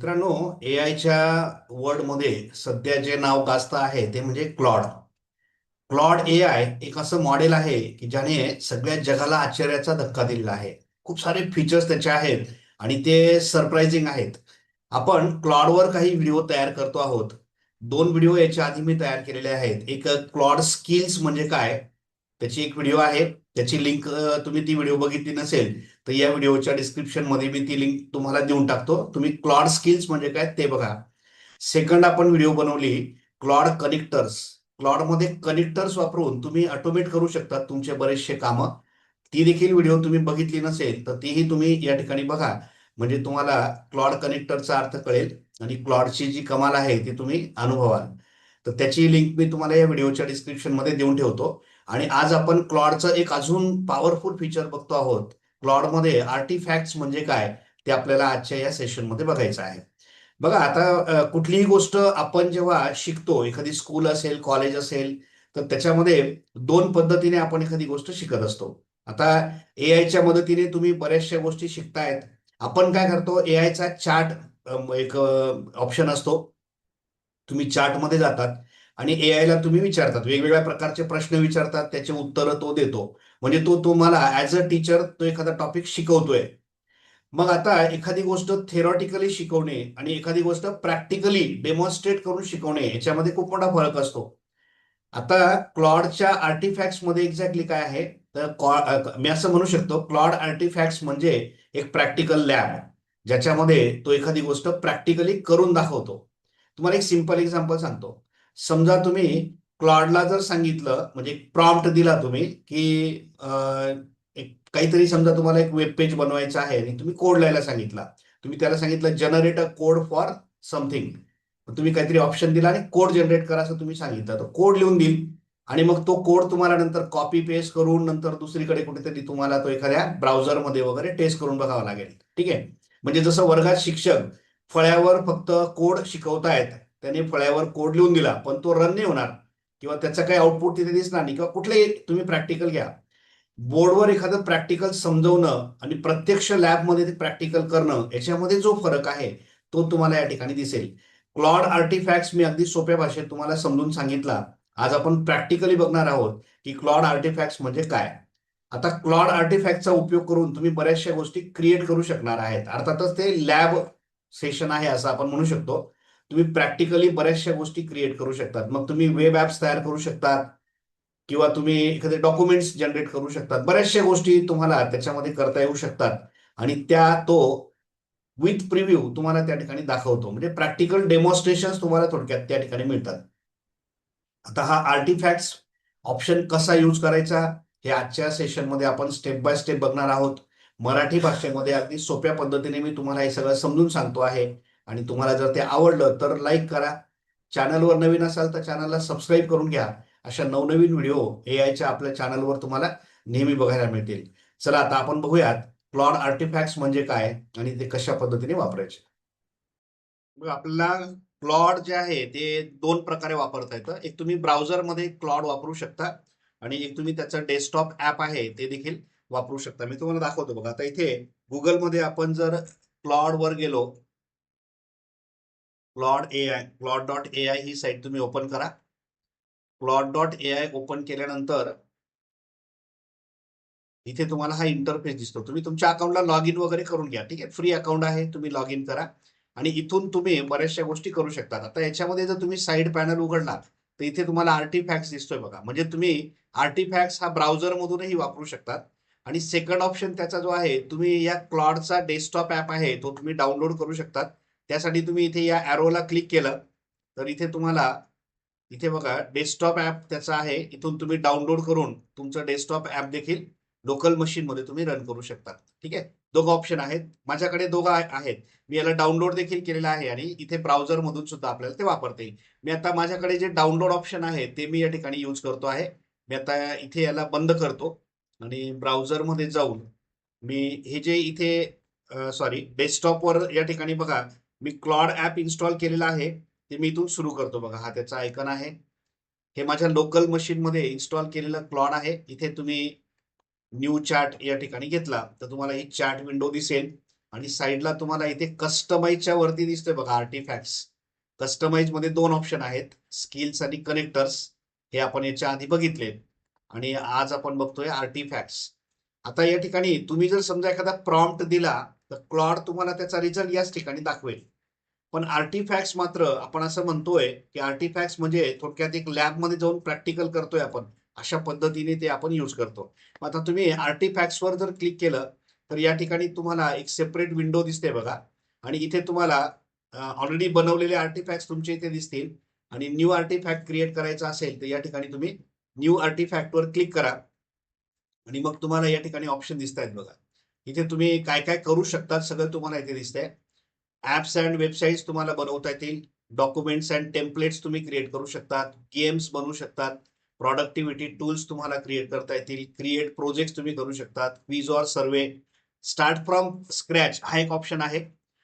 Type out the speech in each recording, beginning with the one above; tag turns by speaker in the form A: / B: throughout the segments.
A: मित्रांनो, एआयच्या वर्ल्डमध्ये सध्या जे नाव गाजतं आहे ते म्हणजे क्लॉड. क्लॉड एआय एक असं मॉडेल आहे की ज्याने सगळ्या जगाला आश्चर्याचा धक्का दिलेला आहे. खूप सारे फीचर्स त्याचे आहेत आणि ते सरप्राइझिंग आहेत. आपण क्लॉडवर काही व्हिडिओ तयार करतो आहोत. दोन व्हिडिओ याच्या आधी मी तयार केलेले आहेत. एक क्लॉड स्किल्स म्हणजे काय, त्याची एक व्हिडिओ आहे. त्याची लिंक तुम्ही ती व्हिडिओ बघितली नसेल तर या व्हिडिओच्या डिस्क्रिप्शन मध्ये मी ती लिंक तुम्हाला देऊन टाकतो. तुम्ही क्लॉड स्किल्स म्हणजे काय ते बघा. सेकंड आपण व्हिडिओ बनवली क्लॉड कनेक्टर्स. क्लॉडमध्ये कनेक्टर्स वापरून तुम्ही ऑटोमेट करू शकता तुमचे बरेचसे कामं. ती देखील व्हिडिओ तुम्ही बघितली नसेल तर तीही तुम्ही या ठिकाणी बघा. म्हणजे तुम्हाला क्लॉड कनेक्टरचा अर्थ कळेल आणि क्लॉडची जी कमाल आहे ती तुम्ही अनुभवाल. तर त्याची लिंक मी तुम्हाला या व्हिडिओच्या डिस्क्रिप्शन मध्ये देऊन ठेवतो. आणि आज आपण क्लॉडचं एक अजून पॉवरफुल फीचर बघतो आहोत. क्लॉडमध्ये आर्टिफॅक्ट्स म्हणजे काय ते आपल्याला आजच्या या सेशनमध्ये बघायचं आहे. बघा आता कुठलीही गोष्ट आपण जेव्हा शिकतो, एखादी स्कूल असेल, कॉलेज असेल, तर त्याच्यामध्ये दोन पद्धतीने आपण एखादी गोष्ट शिकत असतो. आता एआयच्या मदतीने तुम्ही बऱ्याचशा गोष्टी शिकतायत. आपण काय करतो, एआयचा चार्ट एक ऑप्शन असतो. तुम्ही चार्टमध्ये जातात आणि एआयला तुम्ही विचारतात, वेगवेगळ्या प्रकारचे प्रश्न विचारतात, त्याचे उत्तरं तो देतो. म्हणजे तो तुम्हाला ऍज अ टीचर तो एखादा टॉपिक शिकवतोय. मग आता एखादी गोष्ट थेरॉटिकली शिकवणे आणि एखादी गोष्ट प्रॅक्टिकली डेमॉन्स्ट्रेट करून शिकवणे याच्यामध्ये खूप मोठा फरक असतो. आता क्लॉडच्या आर्टिफॅक्ट्स मध्ये एक्झॅक्टली काय आहे, तर मी असं म्हणू शकतो क्लॉड आर्टिफॅक्ट्स म्हणजे एक प्रॅक्टिकल लॅब, ज्याच्यामध्ये तो एखादी गोष्ट प्रॅक्टिकली करून दाखवतो. तुम्हाला एक सिंपल एक्झाम्पल सांगतो. समजा तुम्ही क्लॉडला जर सांगितलं, म्हणजे प्रॉम्प्ट दिला तुम्ही की एक काहीतरी, समजा तुम्हाला एक वेब पेज बनवायचं आहे आणि तुम्ही कोड लिहायला सांगितला. तुम्ही त्याला सांगितलं generate a code for something. तुम्ही काहीतरी ऑप्शन दिला आणि कोड जनरेट करा असं तुम्ही सांगितलं, तर कोड लिहून देईल. आणि मग तो कोड तुम्हाला नंतर कॉपी पेस्ट करून नंतर दुसरीकडे कुठेतरी तुम्हाला तो एखाद्या ब्राउझरमध्ये वगैरे टेस्ट करून बघावा लागेल. ठीक आहे. म्हणजे जसं वर्गात शिक्षक फळ्यावर फक्त कोड शिकवतायत, त्याने फळ्यावर कोड लिहून दिला पण तो रन नाही होणार किंवा त्याचं काही आउटपुट तिथे दिसणार नाही, किंवा कुठलेही तुम्ही प्रॅक्टिकल घ्या, बोर्डवर एखादं प्रॅक्टिकल समजवणं आणि प्रत्यक्ष लॅबमध्ये ते प्रॅक्टिकल करणं याच्यामध्ये जो फरक आहे तो तुम्हाला या ठिकाणी दिसेल. क्लॉड आर्टिफॅक्ट्स मी अगदी सोप्या भाषेत तुम्हाला समजून सांगितला. आज आपण प्रॅक्टिकली बघणार आहोत की क्लॉड आर्टिफॅक्ट्स म्हणजे काय. आता क्लॉड आर्टिफॅक्टचा उपयोग करून तुम्ही बऱ्याचशा गोष्टी क्रिएट करू शकणार आहेत. अर्थातच ते लॅब सेशन आहे असं आपण म्हणू शकतो. तुम्ही प्रॅक्टिकली बऱ्याचशा गोष्टी क्रिएट करू शकतात. मग तुम्ही वेब ऍप्स तयार करू शकतात किंवा तुम्ही एखादे डॉक्युमेंट्स जनरेट करू शकतात. बऱ्याचशा गोष्टी तुम्हाला त्याच्यामध्ये करता येऊ शकतात. आणि त्या तो विथ प्रिव्ह्यू तुम्हाला त्या ठिकाणी दाखवतो. म्हणजे प्रॅक्टिकल डेमॉन्स्ट्रेशन तुम्हाला थोडक्यात त्या ठिकाणी मिळतात. आता हा आर्टिफॅक्ट्स ऑप्शन कसा यूज करायचा हे आजच्या सेशनमध्ये आपण स्टेप बाय स्टेप बघणार आहोत. मराठी भाषेमध्ये अगदी सोप्या पद्धतीने मी तुम्हाला हे सगळं समजून सांगतो आहे. आणि तुम्हाला जर ते आवडलं तर लाईक करा. चॅनलवर नवीन असाल तर चॅनलला सबस्क्राईब करून घ्या. अशा नवनवीन व्हिडिओ एआयच्या आपल्या चॅनलवर तुम्हाला नेहमी बघायला मिळतील. चला आता आपण बघूयात क्लॉड आर्टिफॅक्ट्स म्हणजे काय आणि ते कशा पद्धतीने वापरायचे. मग आपल्याला क्लॉड जे आहे ते दोन प्रकारे वापरता येतं. एक तुम्ही ब्राउझरमध्ये क्लॉड वापरू शकता आणि एक तुम्ही त्याचं डेस्कटॉप ऍप आहे ते देखील वापरू शकता. मी तुम्हाला दाखवतो बघा. आता इथे गुगलमध्ये आपण जर क्लॉड वर गेलो, क्लॉड.ai ही साईट तुम्ही ओपन करा. क्लॉड.ai ओपन केल्यानंतर इथे तुम्हाला हा इंटरफेस दिसतो. तुम्ही तुमच्या अकाउंटला लॉग इन वगैरे करून घ्या. ठीक आहे, फ्री अकाउंट आहे, तुम्ही लॉग इन करा. आणि इथून तुम्ही बऱ्याचशा गोष्टी करू शकतात. आता याच्यामध्ये जर तुम्ही साईड पॅनल उघडला तर इथे तुम्हाला आर्टिफॅक्ट्स दिसतोय बघा. म्हणजे तुम्ही आर्टिफॅक्ट्स हा ब्राउझर मधूनही वापरू शकतात. आणि सेकंड ऑप्शन त्याचा जो आहे, तुम्ही या क्लॉडचा डेस्कटॉप ऍप आहे तो तुम्ही डाउनलोड करू शकतात. त्यासाठी तुम्ही इथे या ॲरोला क्लिक केलं तर इथे तुम्हाला, इथे बघा डेस्कटॉप ऍप त्याचा आहे, इथून तुम्ही डाउनलोड करून तुमचं डेस्कटॉप ऍप देखील लोकल मशीन मध्ये तुम्ही रन करू शकता. ठीक आहे, दोघं ऑप्शन आहेत. माझ्याकडे दोघं आहेत. मी याला डाउनलोड देखील केलेलं आहे आणि इथे ब्राउझर मधून सुद्धा आपल्याला ते वापरता येईल. मी आता माझ्याकडे जे डाउनलोड ऑप्शन आहे ते मी या ठिकाणी यूज करतो आहे. मी आता इथे याला बंद करतो आणि ब्राउझर मध्ये जाऊन मी हे जे इथे सॉरी डेस्कटॉपवर या ठिकाणी बघा मी क्लॉड ऍप इन्स्टॉल केलेलं आहे. ते मी इथून सुरू करतो बघा. हा त्याचा आयकन आहे. हे माझ्या लोकल मशीन मध्ये इन्स्टॉल केलेलं क्लॉड आहे. इथे तुम्ही न्यू चॅट या ठिकाणी घेतला तर तुम्हाला ही चॅट विंडो दिसेल. आणि साईडला तुम्हाला इथे कस्टमाइजच्या वरती दिसतोय बघा आर्टिफॅक्ट्स. कस्टमाइज मध्ये दोन ऑप्शन आहेत, स्किल्स आणि कनेक्टर्स. हे आपण याच्या आधी बघितले आणि आज आपण बघतोय आर्टिफॅक्ट्स. आता या ठिकाणी तुम्ही जर समजा एखादा प्रॉम्प्ट दिला तर क्लॉड तुम्हाला त्याचा रिझल्ट याच ठिकाणी दाखवेल. पण आर्टिफॅक्ट्स मात्र आपण असं म्हणतोय की आर्टिफॅक्ट्स म्हणजे थोडक्यात एक लॅबमध्ये जाऊन प्रॅक्टिकल करतोय आपण, अशा पद्धतीने ते आपण यूज करतो. आता तुम्ही आर्टिफॅक्ट्सवर जर क्लिक केलं तर या ठिकाणी तुम्हाला एक सेपरेट विंडो दिसते बघा. आणि इथे तुम्हाला ऑलरेडी बनवलेले आर्टिफॅक्ट्स तुमचे इथे दिसतील. आणि न्यू आर्टिफॅक्ट क्रिएट करायचा असेल तर या ठिकाणी तुम्ही न्यू आर्टिफॅक्टवर क्लिक करा. आणि मग तुम्हाला या ठिकाणी ऑप्शन दिसत आहेत बघा. इथे तुम्ही काय काय करू शकतात सगळं तुम्हाला इथे दिसतंय. ऍप्स अँड वेबसाईट्स तुम्हाला बनवता येतील. डॉक्युमेंट्स अँड टेम्पलेट्स तुम्ही क्रिएट करू शकतात. गेम्स बनवू शकतात. प्रॉडक्टिव्हिटी टूल्स तुम्हाला क्रिएट करता येतील. क्रिएट प्रोजेक्ट तुम्ही करू शकतात. Quiz or survey. Start from scratch हा एक ऑप्शन आहे.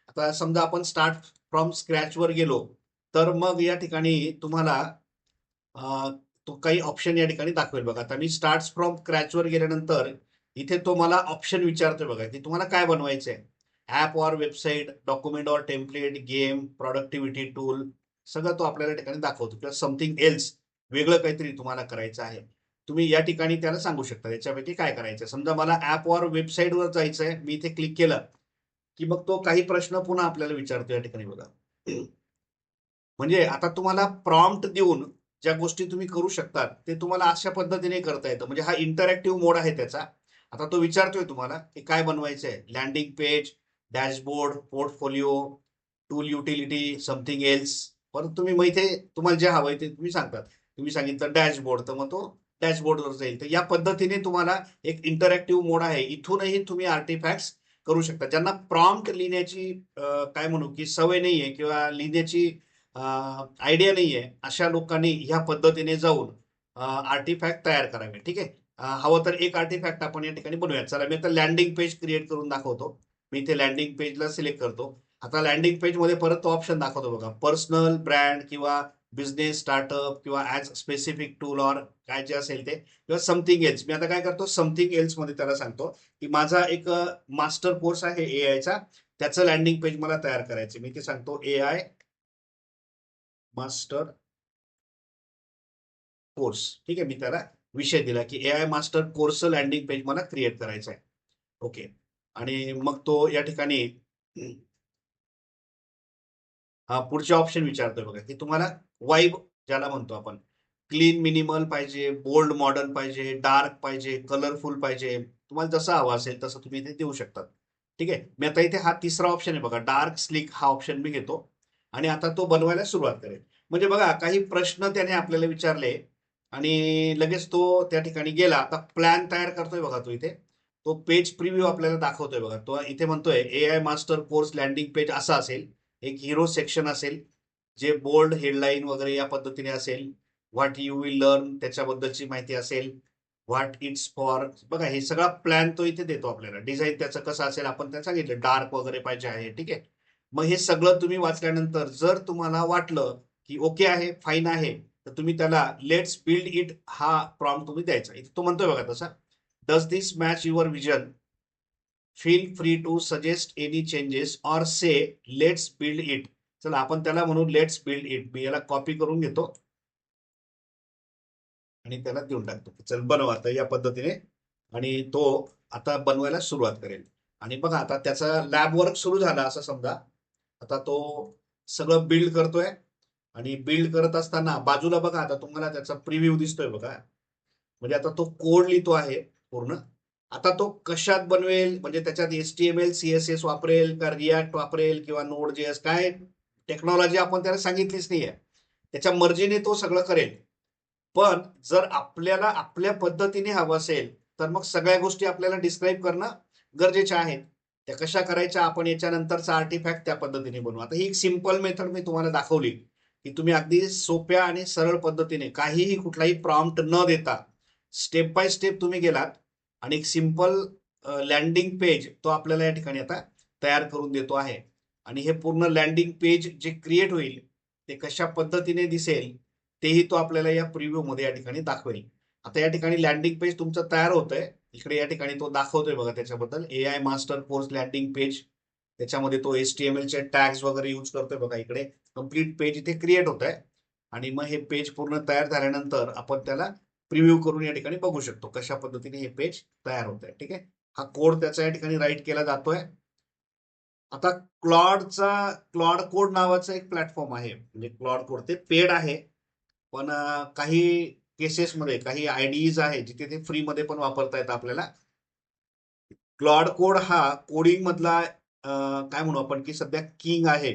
A: आता समजा आपण स्टार्ट फ्रॉम स्क्रॅच वर गेलो तर मग या ठिकाणी तुम्हाला तो काही ऑप्शन या ठिकाणी दाखवेल बघा. आता मी स्टार्ट फ्रॉम स्क्रॅच वर गेल्यानंतर इथे तो मला ऑप्शन विचारतोय बघा की तुम्हाला काय बनवायचंय. App or website, document or template, game, productivity tool, सगळं तो आपल्याला या ठिकाणी दाखवतो. किंवा समथिंग एल्स, वेगळं काहीतरी तुम्हाला करायचं आहे. तुम्ही या ठिकाणी त्याला सांगू शकता याच्यापैकी काय करायचं. समजा मला ऍप ऑर वेबसाईटवर जायचंय, मी इथे क्लिक केलं की मग तो काही प्रश्न पुन्हा आपल्याला विचारतो या ठिकाणी बघा. म्हणजे आता तुम्हाला प्रॉम्प्ट देऊन ज्या गोष्टी तुम्ही करू शकतात ते तुम्हाला अशा पद्धतीने करता येतं. म्हणजे हा इंटरॅक्टिव्ह मोड आहे त्याचा. आता तो विचारतोय तुम्हाला की काय बनवायचंय. Landing page, dashboard, portfolio, tool utility, something else. परत तुम्ही मग इथे तुम्हाला जे हवंय ते तुम्ही सांगतात. तुम्ही सांगितलं डॅशबोर्ड तर मग तो डॅशबोर्डवर जाईल. तर या पद्धतीने तुम्हाला एक इंटरॅक्टिव्ह मोड आहे. इथूनही तुम्ही आर्टिफॅक्ट्स करू शकता. ज्यांना प्रॉम्प्ट लिहिण्याची काय म्हणू की सवय नाहीये किंवा लिहिण्याची आयडिया नाहीये, अशा लोकांनी ह्या पद्धतीने जाऊन आर्टिफॅक्ट तयार करावे. ठीक आहे. हवं तर एक आर्टिफॅक्ट आपण या ठिकाणी बनवूया. चला मी आता लँडिंग पेज क्रिएट करून दाखवतो. मी इथे लँडिंग पेजला सिलेक्ट करतो. आता लँडिंग पेज मध्ये परत तो ऑप्शन दाखवतो बघा, पर्सनल, ब्रँड किंवा बिझनेस, स्टार्टअप किंवा ऍज स्पेसिफिक टूल ऑर काय जे असेल ते, किंवा समथिंग एल्स. मी आता काय करतो, समथिंग एल्स मध्ये त्याला सांगतो की माझा एक मास्टर कोर्स आहे एआयचा, त्याचं लँडिंग पेज मला तयार करायचं. मी ते सांगतो एआय मास्टर कोर्स. ठीक आहे. मी त्याला विषय दिला की AI master course landing page मला क्रिएट करायचं आहे. ओके. आणि मग तो या ठिकाणी पुढचे ऑप्शन विचारतोय बघा की तुम्हाला वाईब ज्याला म्हणतो आपण, क्लीन मिनिमल पाहिजे, बोल्ड मॉडर्न पाहिजे, डार्क पाहिजे, कलरफुल पाहिजे, तुम्हाला जसं हवं असेल तसं तुम्ही इथे देऊ शकतात. ठीक आहे. मी आता इथे हा तिसरा ऑप्शन आहे बघा, डार्क स्लिक, हा ऑप्शन मी घेतो आणि आता तो बनवायला सुरुवात करेल. म्हणजे बघा काही प्रश्न त्याने आपल्याला विचारले आणि लगेच तो त्या ठिकाणी गेला. आता प्लॅन तयार करतोय बघा तो इथे. तो पेज प्रिव्ह्यू आपल्याला दाखवतोय बघा. तो इथे म्हणतोय AI master course landing page असं असेल. एक हिरो सेक्शन असेल जे बोल्ड हेडलाईन वगैरे या पद्धतीने असेल. व्हॉट यू विल लर्न त्याच्याबद्दलची माहिती असेल. व्हॉट इट्स फॉर, बघा हे सगळा प्लॅन तो इथे देतो आपल्याला. डिझाईन त्याचं कसं असेल आपण त्याला सांगितलं, डार्क वगैरे पाहिजे आहे. ठीक आहे. मग हे सगळं तुम्ही वाचल्यानंतर जर तुम्हाला वाटलं की ओके आहे, फाईन आहे, तर तुम्ही त्याला लेट्स बिल्ड इट हा प्रॉम्प्ट तुम्ही द्यायचा. इथे तो म्हणतोय बघा तसा, does this match your vision, feel free to suggest any changes or say let's build it. चला आपण त्याला म्हणू लेट्स बिल्ड इट. मी याला कॉपी करून घेतो आणि त्याला देऊन टाकतो. चल बनव आता या पद्धतीने. आणि तो आता बनवायला सुरुवात करेल. आणि बघा आता त्याचा लॅब वर्क सुरू झाला असं समजा. आता तो सगळं बिल्ड करतोय आणि बिल्ड करत असताना बाजूला बघा आता तुम्हाला त्याचा प्रिव्ह्यू दिसतोय बघा. म्हणजे आता तो कोड लिहितो आहे पूर्ण. आता तो कशात बनवेल, म्हणजे त्याच्यात HTML CSS वापरेल का रिॲक्ट वापरेल किंवा नोड JS, काय टेक्नॉलॉजी आपण त्याला सांगितलीच नाहीये. त्याच्या मर्जीने तो सगळं करेल. पण जर आपल्याला आपल्या पद्धतीने हवं असेल तर मग सगळ्या गोष्टी आपल्याला डिस्क्राईब करणं गरजेच्या आहेत. त्या कशा करायच्या आपण याच्यानंतरचा आर्टिफॅक्ट त्या पद्धतीने बनवू. आता ही एक सिंपल मेथड मी तुम्हाला दाखवली की तुम्ही अगदी सोप्या आणि सरळ पद्धतीने काहीही कुठलाही प्रॉम्प्ट न देता स्टेप बाय स्टेप तुम्ही गेलात आणि एक सिंपल लँडिंग पेज तो आपल्याला या ठिकाणी आता तयार करून देतो आहे. आणि हे पूर्ण लँडिंग पेज जे क्रिएट होईल ते कशा पद्धतीने दिसेल तेही तो आपल्याला या प्रिव्ह्यू मध्ये या ठिकाणी दाखवेल. आता या ठिकाणी लँडिंग पेज तुमचं तयार होतंय. इकडे या ठिकाणी तो दाखवतोय बघा त्याच्याबद्दल, AI master course landing page. त्याच्यामध्ये तो HTML चे टॅग्स वगैरे यूज करतोय बघा. इकडे कम्प्लीट पेज इथे क्रिएट होत आहे आणि मग हे पेज पूर्ण तयार झाल्यानंतर आपण त्याला प्रिव्ह्यू करून या ठिकाणी बघू शकतो कशा पद्धतीने हे पेज तयार होत आहे. ठीक आहे, हा कोड त्याचा या ठिकाणी राईट केला जातोय. आता क्लॉड कोड नावाचं एक प्लॅटफॉर्म आहे, म्हणजे क्लॉड कोड ते पेड आहे. पण काही केसेसमध्ये काही आयडीज आहे जिथे ते फ्रीमध्ये पण वापरता येतं आपल्याला. क्लॉड कोड हा कोडिंग मधला काय म्हणू आपण की सध्या किंग आहे.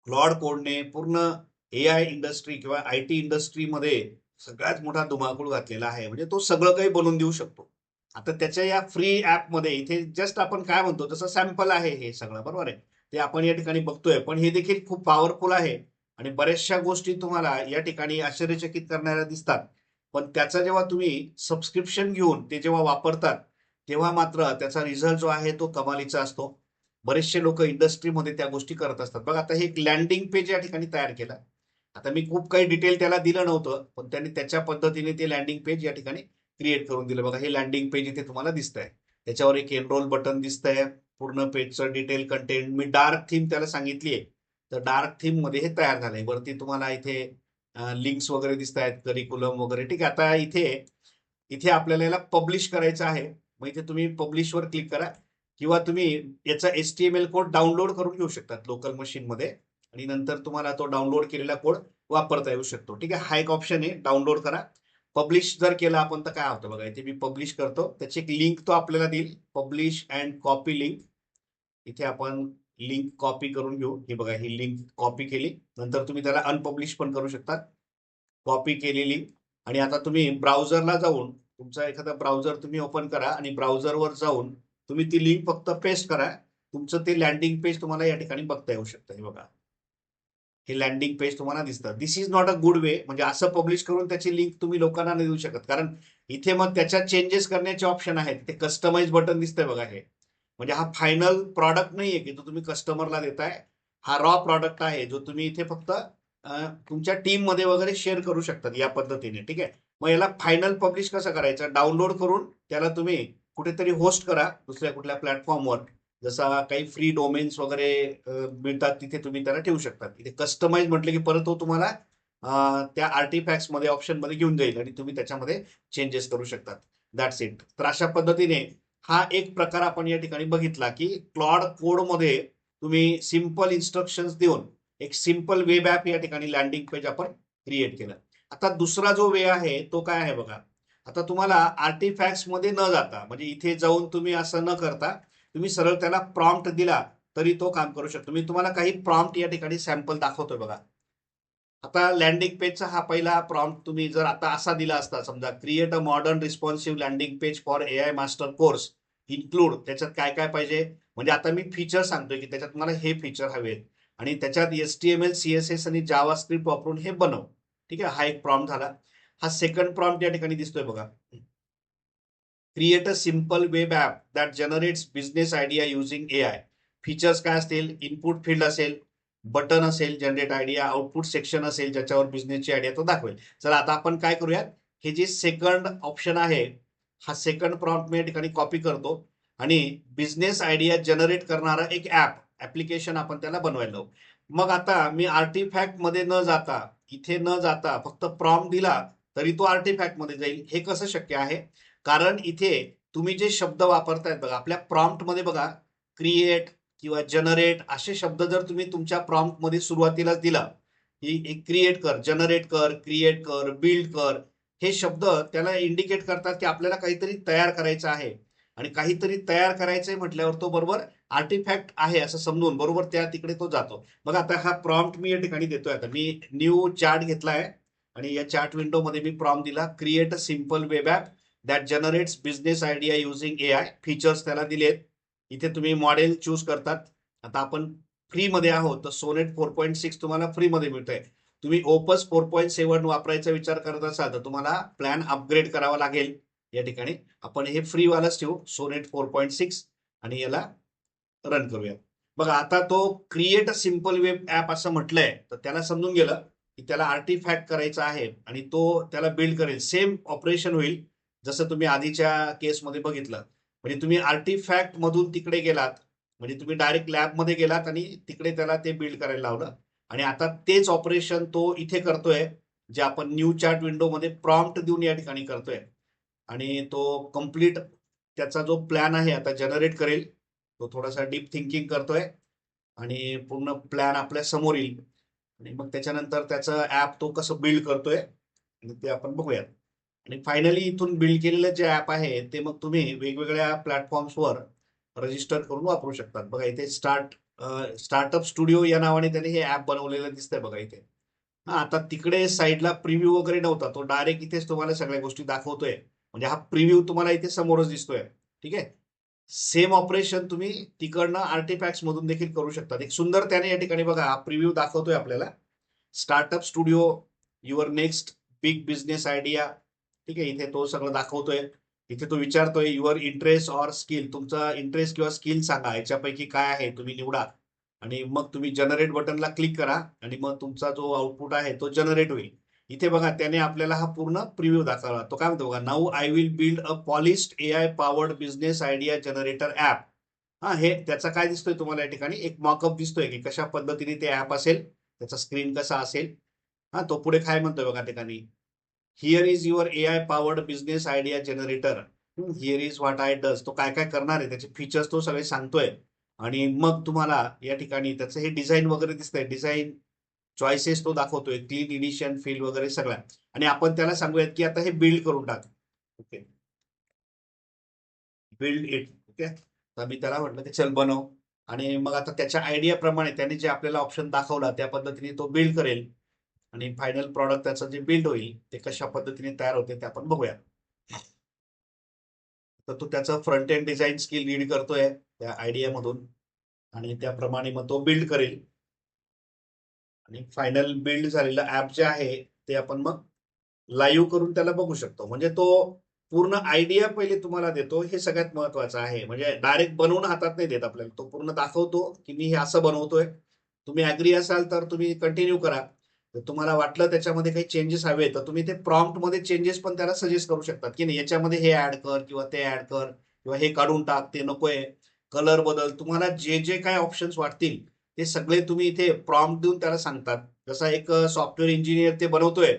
A: क्लॉड कोडने पूर्ण AI इंडस्ट्री किंवा IT इंडस्ट्रीमध्ये सगळ्यात मोठा धुमाकूळ घातलेला आहे. म्हणजे तो सगळं काही बनवून देऊ शकतो. आता त्याच्या या फ्री ऍपमध्ये इथे जस्ट आपण काय म्हणतो तसं सॅम्पल आहे हे सगळं, बरोबर आहे. ते आपण या ठिकाणी बघतोय, पण हे देखील खूप पॉवरफुल आहे आणि बऱ्याचशा गोष्टी तुम्हाला या ठिकाणी आश्चर्यचकित करणाऱ्या दिसतात. पण त्याचा जेव्हा तुम्ही सबस्क्रिप्शन घेऊन ते जेव्हा वापरतात, तेव्हा मात्र त्याचा रिझल्ट जो आहे तो कमालीचा असतो. बरेचसे लोक इंडस्ट्रीमध्ये त्या गोष्टी करत असतात. बघा, आता हे एक लँडिंग पेज या ठिकाणी तयार केलं. आता मी खूप काही डिटेल त्याला दिलं नव्हतं, पण त्यांनी त्याच्या पद्धतीने ते लँडिंग पेज या ठिकाणी क्रिएट करून दिलं. बघा, हे लँडिंग पेज इथे तुम्हाला दिसतंय. त्याच्यावर एक एनरोल बटन दिसतंय. पूर्ण पेजचं डिटेल कंटेंट मी डार्क थीम त्याला सांगितली आहे, तर डार्क थीम मध्ये हे तयार झालंय. वरती तुम्हाला इथे लिंक्स वगैरे दिसत आहेत, करिक्युलम वगैरे. ठीक आहे, आता इथे इथे आपल्याला याला पब्लिश करायचं आहे. मग इथे तुम्ही पब्लिशवर क्लिक करा किंवा तुम्ही याचा HTML कोड डाउनलोड करून घेऊ शकतात लोकल मशीनमध्ये आणि नंतर तुम्हाला तो डाउनलोड केलेला कोड वापरता येऊ शकतो. ठीक आहे, हा एक ऑप्शन आहे, डाउनलोड करा. पब्लिश जर केलं आपण तर काय होतं बघा, इथे मी पब्लिश करतो, त्याची एक लिंक तो आपल्याला देईल, पब्लिश अँड कॉपी लिंक. इथे आपण लिंक कॉपी करून घेऊ. ही बघा, ही लिंक कॉपी केली. नंतर तुम्ही त्याला अनपब्लिश पण करू शकता. कॉपी केलेली. आणि आता तुम्ही ब्राउझरला जाऊन तुमचा एखादा ब्राउझर तुम्ही ओपन करा आणि ब्राउझरवर जाऊन तुम्ही ती लिंक फक्त पेस्ट करा. तुमचं ते लँडिंग पेज तुम्हाला या ठिकाणी बघता येऊ शकतं. हे बघा, हे लँडिंग पेज तुम्हाला दिसतं. This is not a good way. म्हणजे असं पब्लिश करून त्याची लिंक तुम्ही लोकांना नाही देऊ शकत, कारण इथे मग त्याच्यात चेंजेस करण्याचे ऑप्शन आहेत. ते कस्टमाइज बटन दिसतंय बघा. हे म्हणजे हा फायनल प्रॉडक्ट नाहीये की तो तुम्ही कस्टमरला देताय. हा रॉ प्रॉडक्ट आहे जो तुम्ही इथे फक्त तुमच्या टीम मध्ये वगैरे शेअर करू शकतात या पद्धतीने. ठीक आहे, मग याला फायनल पब्लिश कसं करायचं, डाउनलोड करून त्याला तुम्ही कुठेतरी होस्ट करा दुसऱ्या कुठल्या प्लॅटफॉर्मवर. जसा काही फ्री डोमेन्स वगैरे मिळतात, तिथे तुम्ही त्याला ठेवू शकता. तिथे कस्टमाइज म्हटलं की परत तो तुम्हाला त्या आर्टिफॅक्ट्स मध्ये ऑप्शन मध्ये घेऊन जाईल आणि तुम्ही त्याच्यामध्ये चेंजेस करू शकतात. That's it. तर अशा पद्धतीने हा एक प्रकार आपण या ठिकाणी बघितला की क्लॉड कोड मध्ये तुम्ही सिंपल इन्स्ट्रक्शन्स देऊन एक सिंपल वेब ऍप या ठिकाणी लँडिंग पेज आपण क्रिएट केलं. आता दुसरा जो वे आहे तो काय आहे बघा. आता तुम्हाला आर्टिफॅक्ट्स मध्ये न जाता, म्हणजे इथे जाऊन तुम्ही असं न करता तुम्ही सरळ त्याला प्रॉम्प्ट दिला तरी तो काम करू शकतो. मी तुम्हाला काही प्रॉम्प्ट या ठिकाणी सॅम्पल दाखवतोय बघा. आता लँडिंग पेजचा हा पहिला प्रॉम्प्ट तुम्ही जर आता असा दिला असता, समजा create a modern responsive landing page for AI master course include, त्याच्यात काय काय पाहिजे. म्हणजे आता मी फीचर सांगतोय की त्याच्यात मला हे फीचर हवेत आणि त्याच्यात HTML CSS आणि जावा स्क्रिप्ट वापरून हे बनव. ठीक आहे, हा एक प्रॉम्प्ट झाला. हा सेकंड प्रॉम्प्ट या ठिकाणी दिसतोय बघा. Create a simple web app that generates business idea using AI. Features काय असतील, इनपुट फील्ड असेल, बटन असेल जनरेट आयडिया, आउटपुट सेक्शन असेल ज्याच्यावर बिझनेसची आयडिया तो दाखवेल. चला आता आपण काय करूयात, हे जे सेकंड ऑप्शन आहे, हा सेकंड प्रॉम्प्ट मी या ठिकाणी कॉपी करतो आणि बिझनेस आयडिया जनरेट करणारा एक ऍप्लिकेशन आपण त्याला बनवायला लावू. मग आता मी आर्टिफॅक्ट मध्ये न जाता, इथे न जाता फक्त प्रॉम्प्ट दिला तरी तो आर्टिफॅक्ट मध्ये जाईल. हे कसं शक्य आहे, कारण इथे तुम्ही जे शब्द वापरतायत बघा आपल्या प्रॉम्प्ट मध्ये, बघा क्रिएट किंवा जनरेट असे शब्द जर तुम्ही तुमच्या प्रॉम्प्ट मध्ये सुरुवातीलाच दिला, ही क्रिएट कर, जनरेट कर, क्रिएट कर, बिल्ड कर, हे शब्द त्याला इंडिकेट करतात की आपल्याला काहीतरी तयार करायचं आहे आणि काहीतरी तयार करायचंय म्हटल्यावर तो बरोबर आर्टिफॅक्ट आहे असं समजून बरोबर त्या तिकडे तो जातो. बघा, आता हा प्रॉम्प्ट मी या ठिकाणी देतोय. आता मी न्यू चार्ट घेतलाय आणि या चार्ट विंडो मध्ये मी प्रॉम्प्ट दिला, create a simple web app that generates business idea using AI. Features त्याला दिलेत. इथे तुम्ही मॉडेल चूज करतात. आता आपण फ्री मध्ये आहोत तर सोनेट 4.6 तुम्हाला फ्री मध्ये मिळतंय. तुम्ही ओपस 4.7 वापरायचा विचार करत असाल तर तुम्हाला प्लॅन अपग्रेड करावा लागेल. या ठिकाणी आपण हे फ्री वालाच ठेवू, सोनेट 4.6, आणि याला रन करूया. बघा, आता तो create a simple web app असं म्हटलंय तर त्याला समजून गेलं की त्याला आर्टिफॅक्ट करायचा आहे आणि तो त्याला बिल्ड करेल. सेम ऑपरेशन होईल जसं तुम्ही आधीच्या केसमध्ये बघितलं. म्हणजे तुम्ही आर्टिफॅक्ट मधून तिकडे गेलात म्हणजे तुम्ही डायरेक्ट लॅबमध्ये गेलात आणि तिकडे त्याला ते बिल्ड करायला लावलं आणि आता तेच ऑपरेशन तो इथे करतोय, जे आपण न्यू चॅट विंडोमध्ये प्रॉम्प्ट देऊन या ठिकाणी करतोय. आणि तो कम्प्लीट त्याचा जो प्लॅन आहे आता जनरेट करेल. तो थोडासा डीप थिंकिंग करतोय आणि पूर्ण प्लॅन आपल्या समोर येईल आणि मग त्याच्यानंतर त्याचं ऍप तो कसं बिल्ड करतोय आणि ते आपण बघूयात. आणि फायनली इथून बिल्ड केलेलं जे ऍप आहे ते मग तुम्ही वेगवेगळ्या प्लॅटफॉर्म्सवर रजिस्टर करून वापरू शकतात. बघा इथे स्टार्टअप स्टुडिओ या नावाने त्याने हे ऍप बनवलेलं दिसतंय बघा इथे. हा, आता तिकडे साईडला प्रिव्ह्यू वगैरे नव्हता, तो डायरेक्ट इथेच तुम्हाला सगळ्या गोष्टी दाखवतोय. म्हणजे हा प्रिव्ह्यू तुम्हाला इथे समोरच दिसतोय. ठीक आहे. सेम ऑपरेशन तुम्ही तिकडनं आर्टिफॅक्ट्स मधून देखील करू शकतात. एक सुंदर त्याने या ठिकाणी बघा हा प्रिव्ह्यू दाखवतोय आपल्याला. Startup studio, your next big business idea. ठीक आहे, इथे तो सगळं दाखवतोय. इथे तो विचारतोय युअर इंटरेस्ट ऑर स्किल, तुमचा इंटरेस्ट किंवा स्किल सांगा, याच्यापैकी काय आहे तुम्ही निवडा. आणि मग तुम्ही जनरेट बटनला क्लिक करा आणि मग तुमचा जो आउटपुट आहे तो जनरेट होईल. इथे बघा त्याने आपल्याला हा पूर्ण प्रिव्ह्यू दाखवला. तो काय म्हणतो बघा, now I will build a polished AI powered business idea generator app. हा, हे त्याचा काय दिसतोय तुम्हाला या ठिकाणी एक मॉकअप दिसतोय की कशा पद्धतीने ते ऍप असेल, त्याचा स्क्रीन कसा असेल. हा, तो पुढे काय म्हणतोय बघा ठिकाणी, here is your AI powered business idea generator. Here is what I does. तो काय काय करणार आहे त्याचे फीचर्स तो सगळे सांगतोय. आणि मग तुम्हाला या ठिकाणी त्याचं हे डिझाईन वगैरे दिसतंय, डिझाईन चॉईसेस तो दाखवतोय, क्लीन एडिशन फील वगैरे सगळ्या. आणि आपण त्याला सांगूयात की आता हे बिल्ड करून टाक. Okay, build it. ओके, तर मी त्याला म्हटलं की चल बनव. आणि मग आता त्याच्या आयडिया प्रमाणे त्याने जे आपल्याला ऑप्शन दाखवला त्या पद्धतीने तो बिल्ड करेल. आणि फायनल प्रॉडक्ट त्याचं जे बिल्ड होईल ते कशा पद्धतीने तयार होते ते आपण बघूया. तर तो त्याचं front end design skill read करतोय त्या आयडिया मधून आणि त्याप्रमाणे मग तो बिल्ड करेल. आणि फायनल बिल्ड झालेलं ऍप जे आहे ते आपण मग लाईव्ह करून त्याला बघू शकतो. म्हणजे तो पूर्ण आयडिया पहिले तुम्हाला देतो, हे सगळ्यात महत्वाचं आहे. म्हणजे डायरेक्ट बनवून हातात नाही देत आपल्याला, तो पूर्ण दाखवतो की मी हे असं बनवतोय. तुम्ही ऍग्री असाल तर तुम्ही कंटिन्यू करा. जर तुम्हाला वाटलं त्याच्यामध्ये काही चेंजेस हवे तर तुम्ही ते प्रॉम्प्ट मध्ये चेंजेस पण त्याला सजेस्ट करू शकतात की नाही याच्यामध्ये हे ऍड कर किंवा ते ऍड कर किंवा हे काढून टाक, ते नकोय, कलर बदल. तुम्हाला जे जे काय ऑप्शन्स वाटतील ते सगळे तुम्ही इथे प्रॉम्प्ट देऊन त्याला सांगतात. जसा एक सॉफ्टवेअर इंजिनियर ते बनवतोय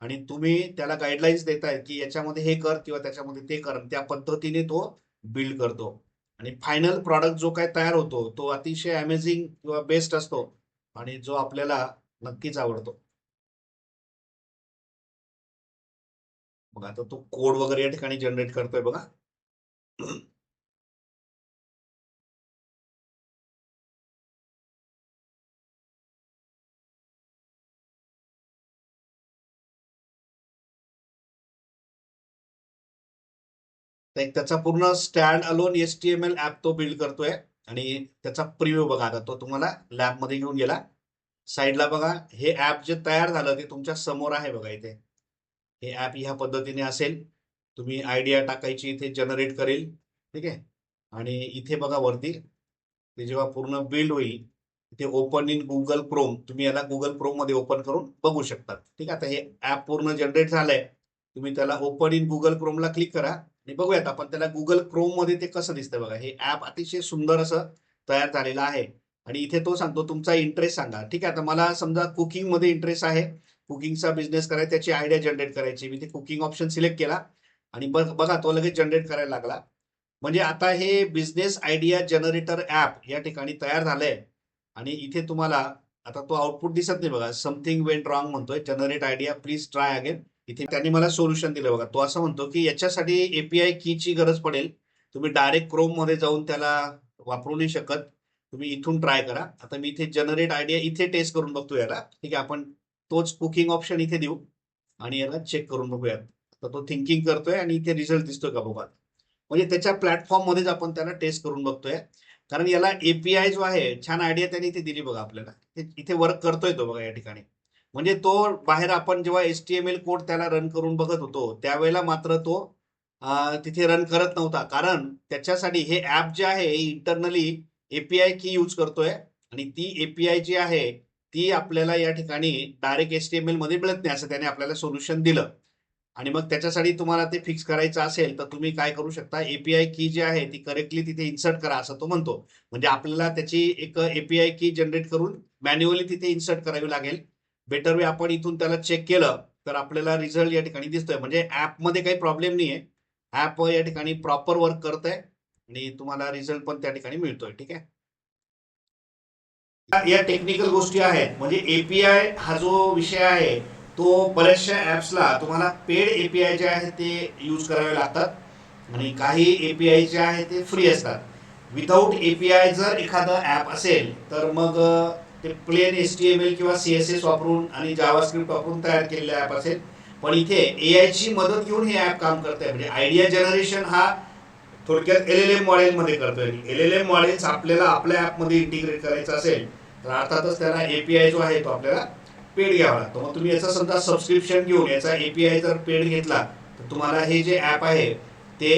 A: आणि तुम्ही त्याला गाईडलाईन्स देताय की याच्यामध्ये हे कर किंवा त्याच्यामध्ये ते कर, त्या पद्धतीने तो बिल्ड करतो. आणि फायनल प्रॉडक्ट जो काय तयार होतो तो अतिशय अमेझिंग किंवा बेस्ट असतो आणि जो आपल्याला नक्कीच आवडतो. बघा आता तो कोड वगैरे या ठिकाणी जनरेट करतोय बघा. तर एक त्याचा पूर्ण स्टँड अलोन HTML ऍप तो बिल्ड करतोय. आणि त्याचा प्रिव्ह्यू बघा, आता तो तुम्हाला लॅबमध्ये घेऊन गेला. साईडला बघा हे ऍप जे तयार झालं ते तुमच्या समोर आहे बघा इथे. हे ऍप ह्या पद्धतीने असेल. तुम्ही आयडिया टाकायची, इथे जनरेट करेल. ठीक आहे. आणि इथे बघा वरती ते जेव्हा पूर्ण बिल्ड होईल ते ओपन इन गुगल क्रोम, तुम्ही याला गुगल क्रोम मध्ये ओपन करून बघू शकता. ठीक आहे. आता हे ऍप पूर्ण जनरेट झालंय. तुम्ही त्याला ओपन इन गुगल क्रोमला क्लिक करा आणि बघूयात आपण त्याला गुगल क्रोम मध्ये ते कसं दिसतंय बघा. हे ऍप अतिशय सुंदर असं तयार झालेलं आहे. आणि इथे तो सांगतो तुमचा इंटरेस्ट सांगा. ठीक आहे. आता मला समजा कुकिंग मध्ये इंटरेस्ट आहे, कुकिंगचा बिझनेस करायचा, त्याची आयडिया जनरेट करायची. मी ते कुकिंग ऑप्शन सिलेक्ट केला आणि बघा तो लगेच जनरेट करायला लागला. म्हणजे आता हे बिझनेस आयडिया जनरेटर ऍप या ठिकाणी तयार झालंय. आणि इथे तुम्हाला आता तो आउटपुट दिसत नाही बघा, समथिंग वेंट रॉंग म्हणतोय, generate idea please try again. इथे त्यांनी मला सोल्युशन दिलं बघा. तो असं म्हणतो की याच्यासाठी एपीआय कीची गरज पडेल, तुम्ही डायरेक्ट क्रोम मध्ये जाऊन त्याला वापरू नाही शकत, तुम्ही इथून ट्राय करा. आता मी इथे जनरेट आयडिया इथे टेस्ट करून बघतो याला. ठीक आहे, आपण तोच कुकिंग ऑप्शन इथे देऊ आणि याला चेक करून बघूयात. तर तो थिंकिंग करतोय आणि इथे रिझल्ट दिसतोय का बघा. म्हणजे त्याच्या प्लॅटफॉर्म मध्येच आपण त्याला टेस्ट करून बघतोय. कारण याला एपीआय जो आहे, छान आयडिया त्यांनी इथे दिली बघा आपल्याला. इथे वर्क करतोय तो बघा या ठिकाणी. म्हणजे तो बाहेर आपण जेव्हा HTML कोड त्याला रन करून बघत होतो त्यावेळेला मात्र तो तिथे रन करत नव्हता. कारण त्याच्यासाठी हे ऍप जे आहे इंटरनली एपीआय की यूज करतोय. आणि ती एपीआय जी आहे ती आपल्याला या ठिकाणी डायरेक्ट HTML मध्ये मिळत नाही, असं त्याने आपल्याला सोल्युशन दिलं. आणि मग त्याच्यासाठी तुम्हाला ते फिक्स करायचं असेल तर तुम्ही काय करू शकता, एपीआय की जी आहे ती करेक्टली तिथे इन्सर्ट करा असं तो म्हणतो. म्हणजे आपल्याला त्याची एक एपीआय की जनरेट करून मॅन्युअली तिथे इन्सर्ट करावी लागेल. बेटर वे आपण इथून त्याला चेक केलं तर आपल्याला रिझल्ट या ठिकाणी दिसतोय. म्हणजे ऍपमध्ये काही प्रॉब्लेम नाहीये. ऍप या ठिकाणी प्रॉपर वर्क करत आहे आणि तुम्हाला रिझल्ट पण त्या ठिकाणी मिळतोय. ठीक आहे. या टेक्निकल गोष्टी आहेत. म्हणजे एपीआय हा जो विषय आहे तो बऱ्याचशा ऍप्सला तुम्हाला पेड एपीआय जे आहे ते यूज करावे लागतात आणि काही एपीआय जे आहे ते फ्री असतात. विदाऊट एपीआय जर एखादं ऍप असेल तर मग ते प्लेन HTML किंवा CSS वापरून आणि जावास्क्रिप्ट वापरून तयार केलेले ऍप असेल. पण इथे एआय ची मदत घेऊन हे ऍप काम करत आहे. म्हणजे आयडिया जनरेशन हा थोडक्यात LLM मॉडेलमध्ये करतोय. LLM मॉडेल्स आपल्याला आपल्या ऍपमध्ये इंटिग्रेट करायचं असेल तर अर्थातच त्याला एपीआय जो आहे तो आपल्याला पेड घ्यावा लागतो. मग तुम्ही याचा समजा सबस्क्रिप्शन घेऊन याचा एपीआय जर पेड घेतला तर तुम्हाला हे जे ऍप आहे ते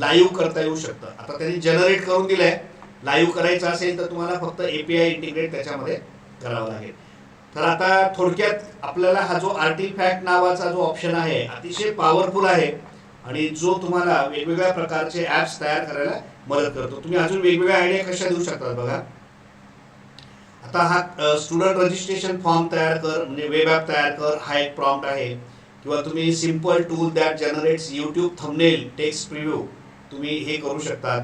A: लाईव्ह करता येऊ शकतं. आता त्यांनी जनरेट करून दिलंय. लाईव्ह करायचं असेल तर तुम्हाला फक्त एपीआय इंटिग्रेट त्याच्यामध्ये करावं लागेल. तर आता थोडक्यात आपल्याला हा जो आर्टिफॅक्ट नावाचा जो ऑप्शन आहे अतिशय पॉवरफुल आहे आणि जो तुम्हाला वेगवेगळ्या प्रकारचे ऍप्स तयार करायला मदत करतो. तुम्ही अजून वेगवेगळ्या आयडिया कशा देऊ शकतात बघा. आता हा स्टुडंट रजिस्ट्रेशन फॉर्म तयार कर, म्हणजे वेब ॲप तयार कर, हा एक प्रॉम्प्ट आहे. किंवा तुम्ही simple tool that generates YouTube thumbnail text preview तुम्ही हे करू शकतात.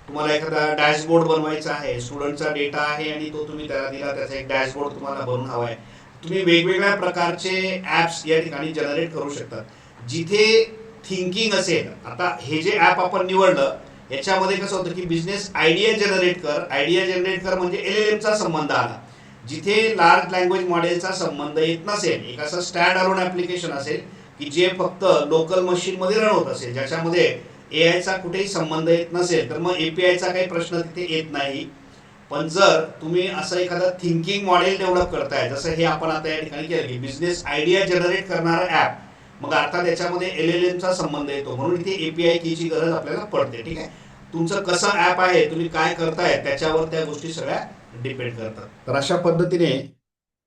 A: तुम्हाला एखादा डॅशबोर्ड बनवायचा आहे, स्टुडंटचा डेटा आहे आणि तो तुम्ही त्याला दिला, त्याचा एक डॅशबोर्ड तुम्हाला बनवून हवा आहे. तुम्ही वेगवेगळ्या प्रकारचे ॲप्स या ठिकाणी जनरेट करू शकतात. जिथे थिंकिंग असेल, आता हे जे ॲप आपण निवडलं याच्यामध्ये कसं होतं की बिझनेस आयडिया जनरेट कर, आयडिया जनरेट कर म्हणजे LLMचा संबंध आला. जिथे लार्ज लँग्वेज मॉडेलचा संबंध येत नसेल, एक असं स्टँड अलोन ऍप्लिकेशन असेल की जे फक्त लोकल मशीनमध्ये रन होत असेल, ज्याच्यामध्ये एआयचा कुठेही संबंध येत नसेल, तर मग एपीआयचा काही प्रश्न तिथे येत नाही. पण जर तुम्ही असं एखादं थिंकिंग मॉडेल डेव्हलप करताय, जसं हे आपण आता या ठिकाणी केलं की बिझनेस आयडिया जनरेट करणारा ऍप, मग अर्थात त्याच्यामध्ये LLMचा संबंध येतो, म्हणून इथे एपीआय कीची गरज आपल्याला पडते. ठीक आहे. तुमचं कसं ऍप आहे, तुम्ही काय करताय त्याच्यावर त्या गोष्टी सगळ्या डिपेंड करतात. तर अशा पद्धतीने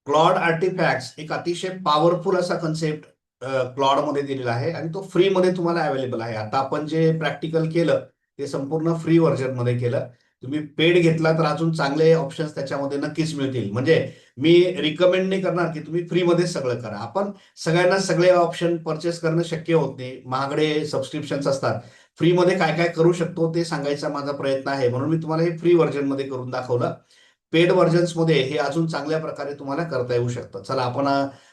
A: क्लॉड आर्टिफॅक्ट्स एक अतिशय पॉवरफुल असा कन्सेप्ट क्लॉडमध्ये दिलेला आहे आणि तो फ्रीमध्ये तुम्हाला अवेलेबल आहे. आता आपण जे प्रॅक्टिकल केलं ते संपूर्ण फ्री व्हर्जनमध्ये केलं. तुम्ही पेड घेतला तर अजून चांगले ऑप्शन्स त्याच्यामध्ये नक्कीच मिळतील. म्हणजे मी रिकमेंड नाही करणार की तुम्ही फ्रीमध्ये सगळं करा. आपण सगळ्यांना सगळे ऑप्शन परचेस करणं शक्य होत नाही, महागडे सबस्क्रिप्शन्स असतात. फ्रीमध्ये काय काय करू शकतो ते सांगायचा माझा प्रयत्न आहे, म्हणून मी तुम्हाला हे फ्री व्हर्जनमध्ये करून दाखवलं. पेड व्हर्जन्समध्ये हे अजून चांगल्या प्रकारे तुम्हाला करता येऊ शकतं. चला आपण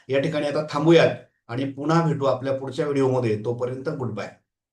A: या ठिकाणी आता थांबूयात आणि पुन्हा भेटू आपल्या पुढच्या व्हिडिओमध्ये. तोपर्यंत गुड बाय.